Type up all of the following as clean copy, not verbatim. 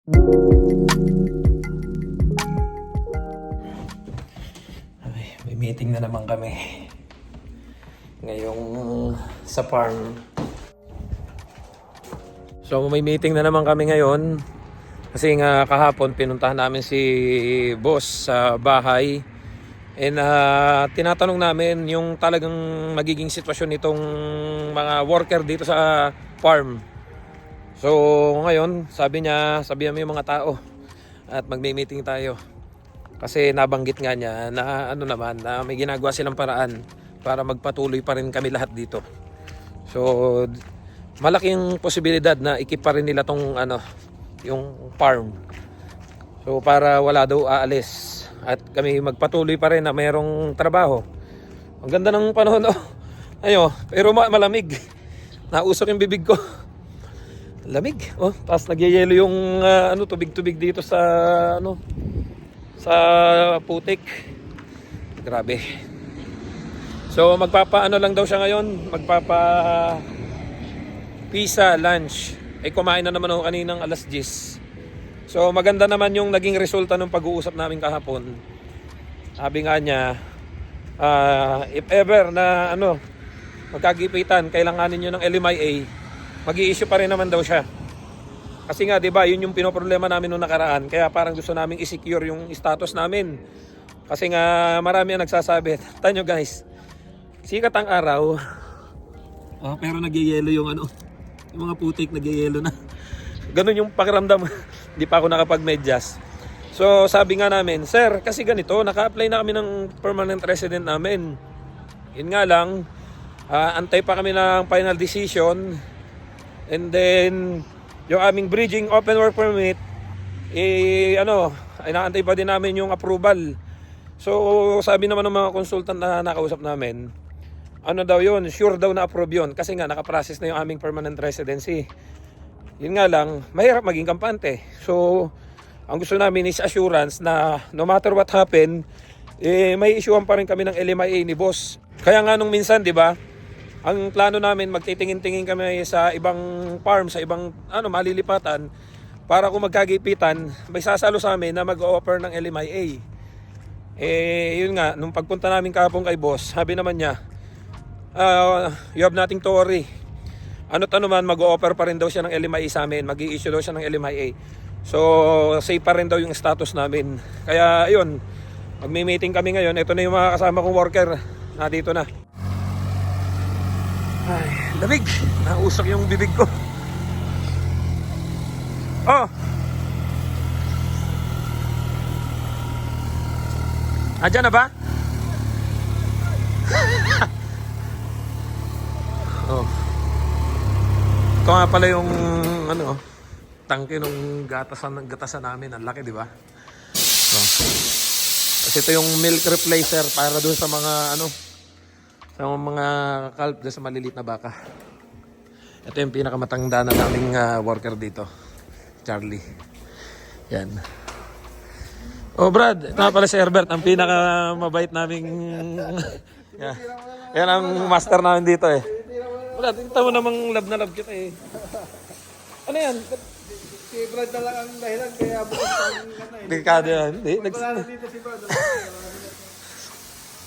Ay, may meeting na naman kami ngayong sa farm. So may meeting na naman kami ngayon kasi nga kahapon pinuntahan namin si boss sa bahay. And tinatanong namin yung talagang magiging sitwasyon nitong mga worker dito sa farm. So ngayon sabihan mo yung mga tao at magme-meeting tayo. Kasi nabanggit nga niya na na may ginagawa silang paraan para magpatuloy pa rin kami lahat dito. So malaking posibilidad na ikip pa rin nila tong yung farm. So para wala daw aalis at kami magpatuloy pa rin na mayroong trabaho. Ang ganda ng panahon pero malamig. Nausok yung bibig ko. Lamig. Tapos nagyayelo yung tubig-tubig dito sa sa putik. Grabe. So magpapaano lang daw siya ngayon, pizza lunch. Kumain na naman ako kaninang alas 10. So maganda naman yung naging resulta ng pag-uusap namin kahapon. Sabi nga niya, if ever na magkagipitan, kailanganin niyo ng LMIA, mag-i-issue pa rin naman daw siya. Kasi nga 'di ba, yun yung pinoproblema namin nung nakaraan. Kaya parang gusto naming i-secure yung status namin. Kasi nga marami ang nagsasabi, tanyo guys, sikat ang araw. Pero nagyayelo yung yung mga putik nagyayelo na. Ganun yung pakiramdam. Hindi pa ako nakapag-medyas. So sabi nga namin, sir, kasi ganito, naka-apply na kami ng permanent resident namin. Yun nga lang, antay pa kami ng final decision. And then yung aming bridging open work permit, inaantay pa din namin yung approval. So sabi naman ng mga consultant na nakausap namin, daw yun, sure daw na approve yun. Kasi nga nakaprocess na yung aming permanent residency. Yun nga lang, mahirap maging kampante. So ang gusto namin is assurance na no matter what happen, may issuean pa rin kami ng LMIA ni boss. Kaya nga nung minsan, di ba, ang plano namin, magtitingin-tingin kami sa ibang farm, sa ibang malilipatan, para kung magkagipitan, may sasalo sa amin na mag-offer ng LMIA. Yun nga, nung pagpunta namin kahapon kay boss, sabi naman niya, you have nothing to worry. Man, mag-offer pa rin daw siya ng LMIA sa amin, mag-i-issue daw siya ng LMIA. So, safe pa rin daw yung status namin. Kaya, ayun, magme-meeting kami ngayon. Ito na yung mga kasama kong worker. Dito na. Ay, lamig. Nausok yung bibig ko. Andyan na ba? Ito nga pala yung tangke nung gatasan namin. Ang laki, di ba? Kasi ito yung milk replacer para doon sa mga sa mga calf doon sa maliliit na baka. Ito yung pinakamatanda na naming worker dito, Charlie. Yan. Brad, ito nga pala si Herbert, ang pinakamabait naming yan ang master namin dito Brad, kita mo namang love na love kita Ano yan? Si Brad na lang ang dahilan kaya bukas ang Delikado yan. Wala dito si Brad.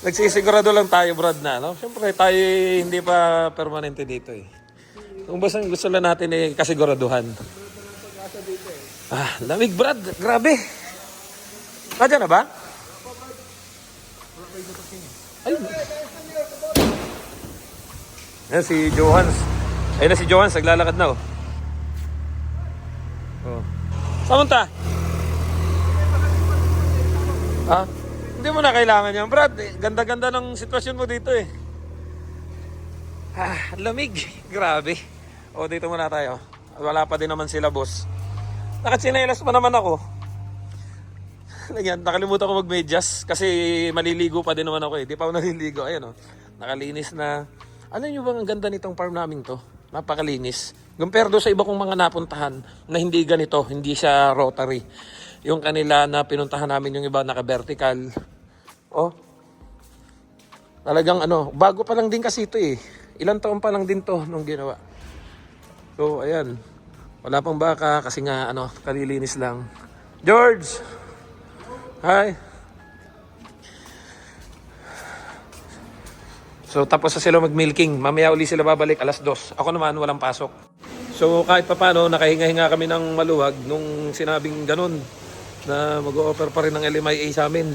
Nagsisigurado lang tayo, Brad, na Siyempre tayo hindi pa permanente dito Kung basta gusto lang natin kasiguraduhan. Lamig, Brad. Grabe. Nadyan na ba? Ay. Ayan si Johans. Ayun na si Johans, naglalakad na Saan ta? Hindi mo na kailangan yan, Brad. Ganda-ganda ng sitwasyon mo dito lamig. Grabe. Dito muna tayo. Wala pa din naman sila, boss. Nakatsinelas pa naman ako. Nakalimutan ko mag-medyas kasi maliligo pa din naman ako Di pa ako naliligo. Ayan nakalinis na. Alam nyo bang ang ganda nitong farm namin to? Napakalinis. Compare do sa iba kong mga napuntahan na hindi ganito, hindi siya rotary. Yung kanila na pinuntahan namin yung iba naka-vertical. Talagang bago pa lang din kasi ito Ilang taon pa lang din to nung ginawa. So ayan. Wala pang baka kasi nga ano, kalilinis lang. George! Hi! So tapos na sila mag-milking. Mamaya uli sila babalik 2:00. Ako naman walang pasok. So kahit pa paano, nakahinga-hinga kami ng maluwag nung sinabing ganun na mag-o-offer pa rin ng LMIA sa amin.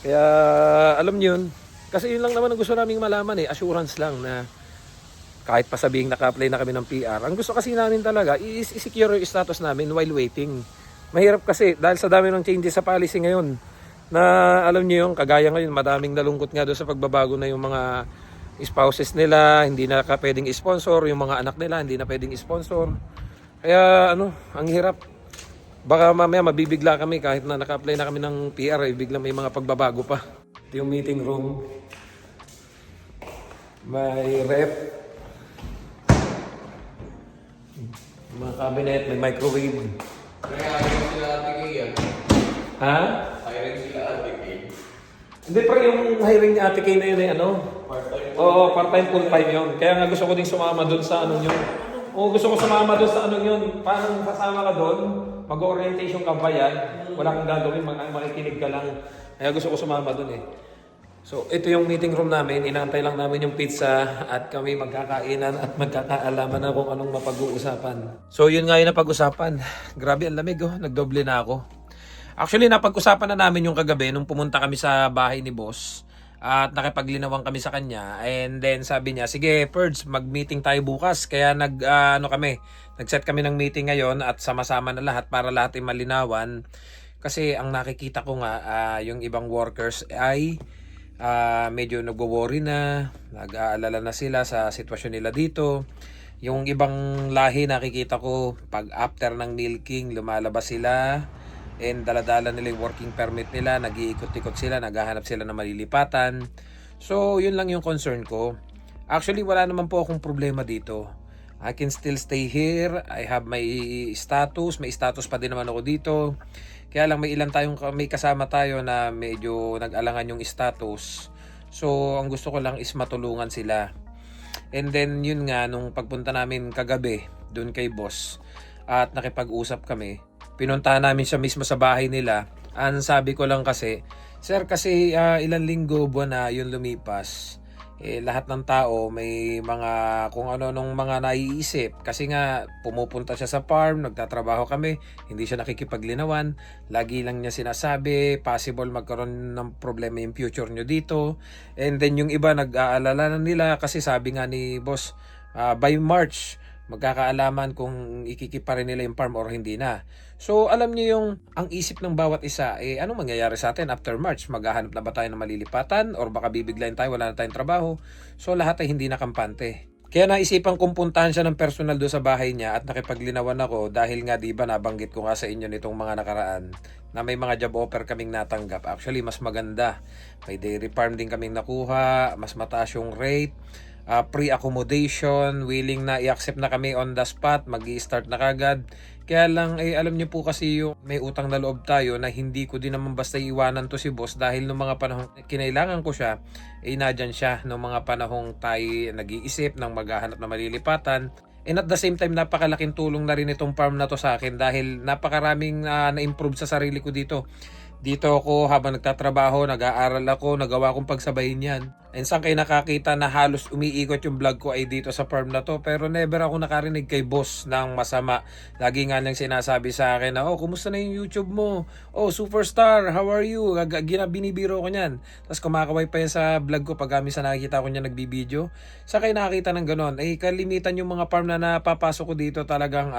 Kaya alam niyo yun. Kasi yun lang naman ang gusto naming malaman assurance lang na kahit pa sabihing naka-apply na kami ng PR. Ang gusto kasi namin talaga is i-secure yung status namin while waiting. Mahirap kasi dahil sa dami ng changes sa policy ngayon na alam niyo yung kagaya ngayon madaming nalungkot nga doon sa pagbabago na yung mga spouses nila, hindi na pwedeng sponsor, yung mga anak nila hindi na pwedeng sponsor. Kaya ang hirap. Baka mamaya mabibigla kami kahit na naka-apply na kami ng PR, biglang may mga pagbabago pa. Ito yung meeting room. May rep. Mga cabinet, may microwave. Hiring sila Ate Kay yan. Ha? Hiring sila Ate Kay. Hindi pa yung hiring ni Ate Kay na yun Part-time. Oo, part-time, full-time yun. Kaya nga gusto ko din sumama doon sa yun. Oo, gusto ko sumama doon sa yun. Paano sasama ka doon? Mag-orientation ka ba yan? Wala kang gagawin, makikinig ka lang. Kaya gusto ko sumama doon So, ito yung meeting room namin. Inaantay lang namin yung pizza at kami magkakainan at magkakaalaman na kung anong mapag-uusapan. So, yun nga yung napag-usapan. Grabe, ang lamig Nagdoble na ako. Actually, napag-usapan na namin yung kagabi nung pumunta kami sa bahay ni boss. At nakipaglinawan kami sa kanya. And then sabi niya, sige Perds, mag-meeting tayo bukas. Kaya nag-set kami ng meeting ngayon at sama-sama na lahat para lahat ay malinawan. Kasi ang nakikita ko nga, yung ibang workers ay medyo nagwo-worry na, nag-aalala na sila sa sitwasyon nila dito. Yung ibang lahi nakikita ko, pag after ng milking, lumalabas sila. And daladala nila yung working permit nila, nag-iikot-ikot sila, naghahanap sila ng malilipatan. So, yun lang yung concern ko. Actually, wala naman po akong problema dito. I can still stay here. I have my status. May status pa din naman ako dito. Kaya lang may kasama tayo na medyo nag-alangan yung status. So, ang gusto ko lang is matulungan sila. And then, yun nga, nung pagpunta namin kagabi, doon kay boss, at nakipag-usap kami, pinuntahan namin siya mismo sa bahay nila. Ang sabi ko lang kasi, sir, kasi ilang linggo, buwan na yun lumipas. Lahat ng tao may mga kung ano nung mga naiisip. Kasi nga pumupunta siya sa farm, nagtatrabaho kami, hindi siya nakikipaglinawan. Lagi lang niya sinasabi, possible magkaroon ng problema yung future nyo dito. And then yung iba nag-aalala na nila kasi sabi nga ni boss, by March, magkakaalaman kung ikikipa rin nila yung farm or hindi na. So alam niyo yung ang isip ng bawat isa, anong mangyayari sa atin after March? Maghahanap na ba tayo ng malilipatan or baka bibiglayin tayo, wala na tayong trabaho? So lahat ay hindi na kampante. Kaya naisipan kong puntahan siya ng personal do sa bahay niya at nakipaglinawan ako dahil nga di ba nabanggit ko nga sa inyo nitong mga nakaraan na may mga job offer kaming natanggap. Actually mas maganda. May dairy farm din kaming nakuha, mas mataas yung rate. Pre-accommodation, willing na i-accept na kami on the spot, mag-i-start na kagad. Kaya lang, alam niyo po kasi yung may utang na loob tayo na hindi ko din naman basta iwanan to si boss dahil nung mga panahong kinailangan ko siya, nadyan siya nung mga panahong tayo nag-iisip ng maghahanap na malilipatan. And at the same time, napakalaking tulong na rin itong farm na to sa akin dahil napakaraming na-improve sa sarili ko dito. Dito ako habang nagtatrabaho, nag-aaral ako, nagawa kong pagsabayin yan. And saan kayo nakakita na halos umiikot yung vlog ko ay dito sa farm na to. Pero never ako nakarinig kay boss ng masama. Lagi nga lang sinasabi sa akin na, kumusta na yung YouTube mo? Superstar, how are you? Binibiro ko niyan. Tapos kumakaway pa yan sa vlog ko pag sa nakikita ko niya nagbibideo. Saan kayo nakakita ng ganon? Kalimitan yung mga farm na napapasok ko dito talagang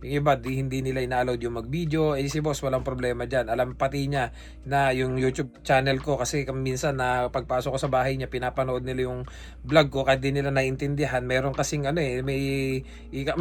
yung iba hindi nila ina-allowed yung mag-video. Si boss walang problema dyan. Alam pati niya na yung YouTube channel ko kasi minsan na pagpasok ko sa bahay niya pinapanood nila yung vlog ko kahit di nila naiintindihan. Meron kasing may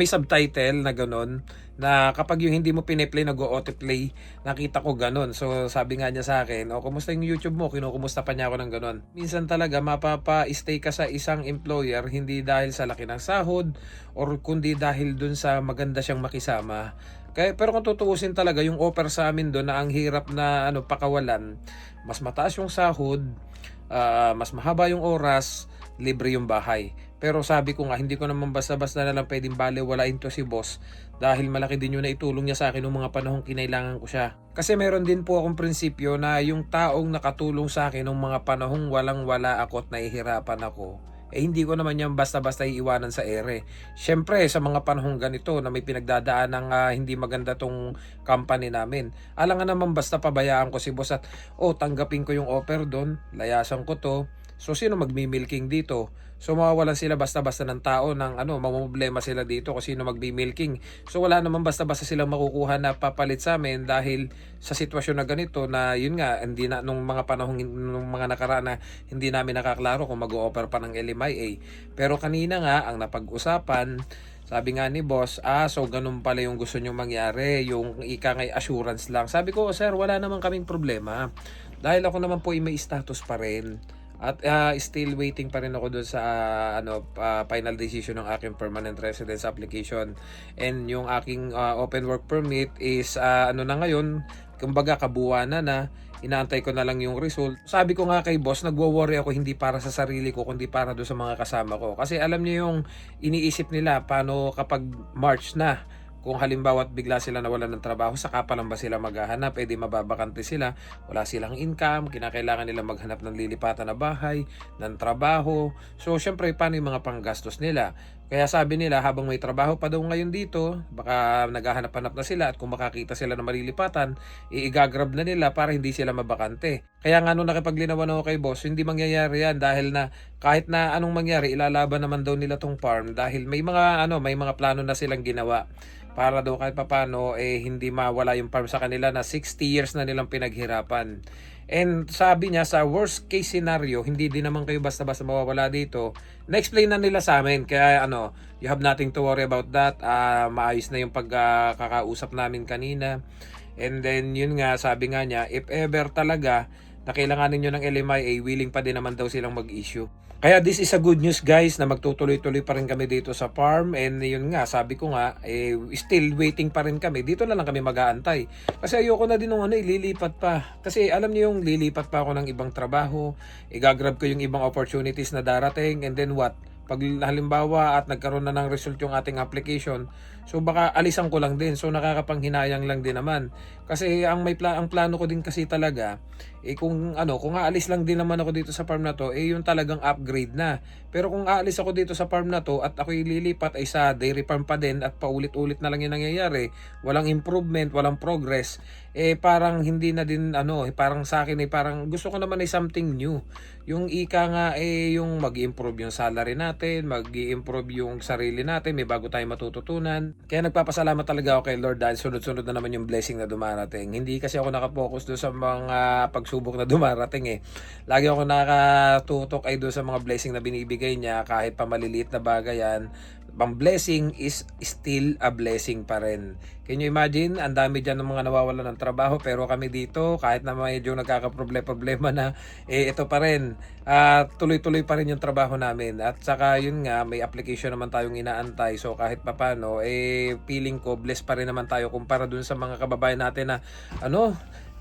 subtitle na ganon na kapag yung hindi mo piniplay nag-auto-play, nakita ko ganon. So sabi nga niya sa akin, kumusta yung YouTube mo? Kinukumusta pa niya ako ng ganon. Minsan talaga mapapa-stay ka sa isang employer hindi dahil sa laki ng sahod or kundi dahil dun sa maganda siyang makisama. Pero kung tutuusin talaga yung offer sa amin doon na ang hirap na pakawalan, mas mataas yung sahod, mas mahaba yung oras, libre yung bahay. Pero sabi ko nga, hindi ko naman basta-basta na lang pwedeng balewalain to si boss dahil malaki din yung naitulong niya sa akin nung mga panahong kinailangan ko siya. Kasi meron din po akong prinsipyo na yung taong nakatulong sa akin nung mga panahong walang-wala ako at nahihirapan ako, hindi ko naman yan basta-basta iiwanan sa ere. Siyempre, sa mga panahong ganito na may pinagdadaan ng hindi maganda tong company namin, alangan naman basta pabayaan ko si boss at tanggapin ko yung offer doon, layasan ko to. So sino magmi-milking dito? So mawawalan sila basta-basta ng tao ng mamumblema sila dito kung sino magbi-milking. So wala naman basta-basta silang makukuha na papalit sa amin dahil sa sitwasyon na ganito na yun nga, hindi na nung mga panahong nung mga nakaraan na hindi namin nakaklaro kung mag-o-offer pa ng LMIA. Pero kanina nga ang napag-usapan, sabi nga ni boss, so ganun pala yung gusto nyo mangyari, yung ika ngay assurance lang. Sabi ko, sir, wala naman kaming problema. Dahil ako naman po ay may status pa rin. At still waiting pa rin ako doon sa final decision ng aking permanent residence application. And yung aking open work permit is na ngayon, kumbaga kabuuan na. Inaantay ko na lang yung result. Sabi ko nga kay boss, nagwo-worry ako hindi para sa sarili ko kundi para doon sa mga kasama ko. Kasi alam niyo yung iniisip nila paano kapag March na. Kung halimbawa bigla sila nawalan ng trabaho, saka pa lang ba sila maghahanap? Di mababakante sila, wala silang income, kinakailangan nila maghanap ng lilipatan na bahay, ng trabaho. So syempre, paano yung mga panggastos nila? Kaya sabi nila, habang may trabaho pa daw ngayon dito, baka naghahanap-hanap na sila at kung makakita sila ng malilipatan, i-grab na nila para hindi sila mabakante. Kaya nga nung nakipaglinawan ako kay boss, hindi mangyayari yan dahil na kahit na anong mangyari, ilalaban naman daw nila tong farm dahil may mga plano na silang ginawa para daw kahit papano hindi mawala yung farm sa kanila na 60 years na nilang pinaghirapan. And sabi niya sa worst case scenario, hindi din naman kayo basta-basta mawawala dito. Na-explain na nila sa amin. Kaya you have nothing to worry about that. Maayos na yung pagkakausap namin kanina. And then yun nga, sabi nga niya, if ever talaga na kailanganin nyo ng LMIA, willing pa din naman daw silang mag-issue. Kaya this is a good news guys na magtutuloy-tuloy pa rin kami dito sa farm. And yun nga, sabi ko nga, still waiting pa rin kami. Dito na lang kami mag-aantay. Kasi ayoko na din nung ililipat pa. Kasi alam niyo yung lilipat pa ako ng ibang trabaho. Igagrab ko yung ibang opportunities na darating. And then what? Pag halimbawa at nagkaroon na ng result yung ating application, so baka alisan ko lang din. So nakakapanghinayang lang din naman. Kasi ang plano ko din kasi talaga kung aalis lang din naman ako dito sa farm na to, yung talagang upgrade na. Pero kung aalis ako dito sa farm na to at ako ililipat ay sa dairy farm pa din at paulit-ulit na lang yung nangyayari, walang improvement, walang progress, parang hindi na din parang sa akin parang gusto ko naman something new. Yung ika nga yung mag-improve yung salary natin, mag-improve yung sarili natin, may bago tayong matututunan. Kaya nagpapasalamat talaga ako kay Lord dahil sunod-sunod na naman yung blessing na dumarating. Hindi kasi ako nakapokus doon sa mga pagsubok na dumarating Lagi ako nakatutok doon sa mga blessing na binibigay niya kahit pa maliliit na bagay yan. Ang blessing is still a blessing pa rin. Can you imagine? Ang dami dyan ng mga nawawalan ng trabaho pero kami dito kahit na medyo nagkakaproblema na ito pa rin. Tuloy-tuloy pa rin yung trabaho namin. At saka yun nga, may application naman tayong inaantay. So kahit papano, feeling ko blessed pa rin naman tayo kumpara dun sa mga kababayan natin na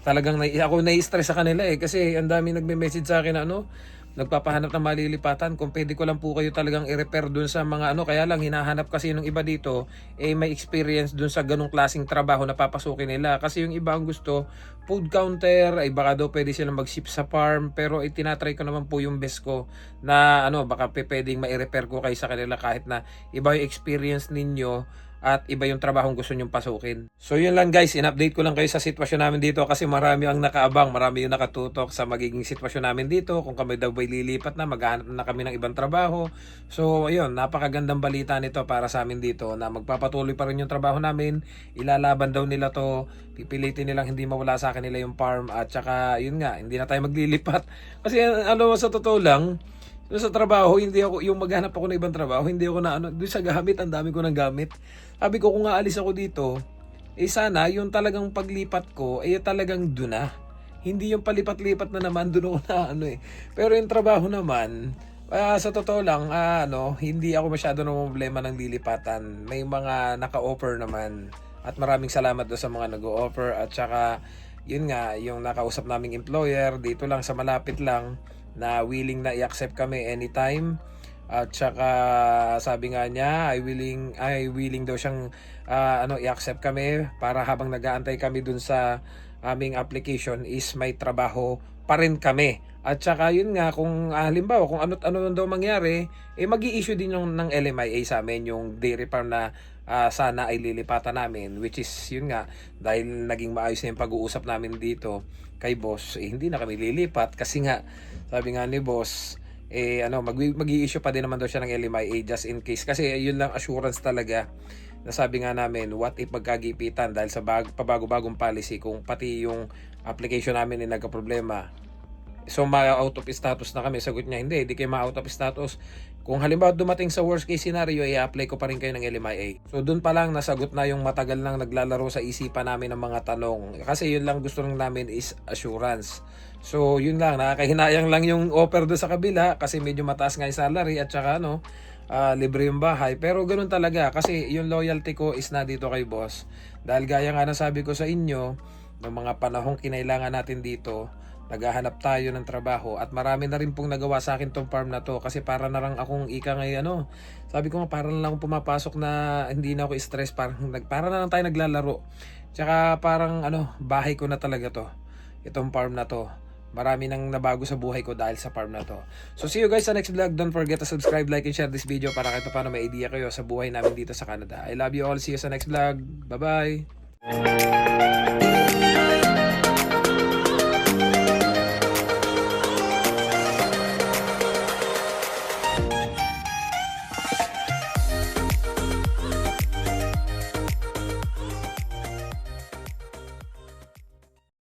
talagang ako nai-stress sa kanila kasi ang dami nagme-message sa akin na nagpapahanap ng malilipatan. Kung pwede ko lang po kayo talagang i-repair dun sa mga kaya lang hinahanap kasi yung iba dito may experience dun sa ganung klaseng trabaho na papasukin nila. Kasi yung iba ang gusto food counter, baka daw pwede silang mag-ship sa farm, pero tinatry ko naman po yung best ko na baka pwedeng ma-repair ko kayo sa kanila kahit na iba yung experience ninyo at iba yung trabahong gusto nyong pasukin. So yun lang guys, in-update ko lang kayo sa sitwasyon namin dito kasi marami ang nakaabang, marami yung nakatutok sa magiging sitwasyon namin dito. Kung kami daw ba'y lilipat na, maghahanap na kami ng ibang trabaho. So ayun, napakagandang balita nito para sa amin dito na magpapatuloy pa rin yung trabaho namin. Ilalaban daw nila to, pipilitin nilang hindi mawala sa akin nila yung farm at saka yun nga, hindi na tayo maglilipat. Kasi sa totoo lang, sa trabaho, hindi ako, yung maghanap ako ng ibang trabaho, hindi ako na doon sa gamit, ang dami ko ng gamit. Sabi ko, kung aalis ako dito, sana yung talagang paglipat ko, talagang doon na. Hindi yung palipat-lipat na naman, doon ako na Pero yung trabaho naman, sa totoo lang, hindi ako masyado ng problema ng lilipatan. May mga naka-offer naman. At maraming salamat doon sa mga nag-o-offer. At saka, yun nga, yung nakausap naming employer, dito lang sa malapit lang, na willing na i-accept kami anytime. At saka sabi nga niya ay willing daw siyang i-accept kami para habang nag-aantay kami dun sa aming application is may trabaho pa rin kami. At saka yun nga, kung halimbawa kung ano daw mangyari, mag-i-issue din yung ng LMIA sa amin yung dairy farm na sana ay lilipatan namin, which is yun nga, dahil naging maayos na yung pag-uusap namin dito kay boss, hindi na kami lilipat kasi nga sabi nga ni boss mag-i-issue pa din naman daw siya ng LMIA just in case, kasi yun lang assurance talaga. Nasabi nga namin, what if magkagipitan dahil sa pabago-bagong policy, kung pati yung application namin ay nagka-problema, so ma-out of status na kami. Sagot niya, hindi kayo ma-out of status. Kung halimbawa dumating sa worst case scenario, i-apply ko pa rin kayo ng LMIA. So dun pa lang nasagot na yung matagal nang naglalaro sa isipan namin ng mga tanong. Kasi yun lang gusto lang namin is assurance. So yun lang, nakakahinayang lang yung offer doon sa kabila kasi medyo mataas nga yung salary at saka libre yung bahay. Pero ganun talaga kasi yung loyalty ko is na dito kay boss. Dahil gaya nga nasabi ko sa inyo, ng mga panahong kinailangan natin dito, naghahanap tayo ng trabaho at marami na rin pong nagawa sa akin tong farm na to kasi para na lang akong ika ngayon sabi ko nga, para na lang akong pumapasok na hindi na ako stress, para na lang tayo naglalaro. Tsaka parang bahay ko na talaga to, itong farm na to. Marami nang nabago sa buhay ko dahil sa farm na to. So see you guys sa next vlog. Don't forget to subscribe, like, and share this video para kahit paano may idea kayo sa buhay namin dito sa Canada. I love you all. See you sa next vlog. Bye bye.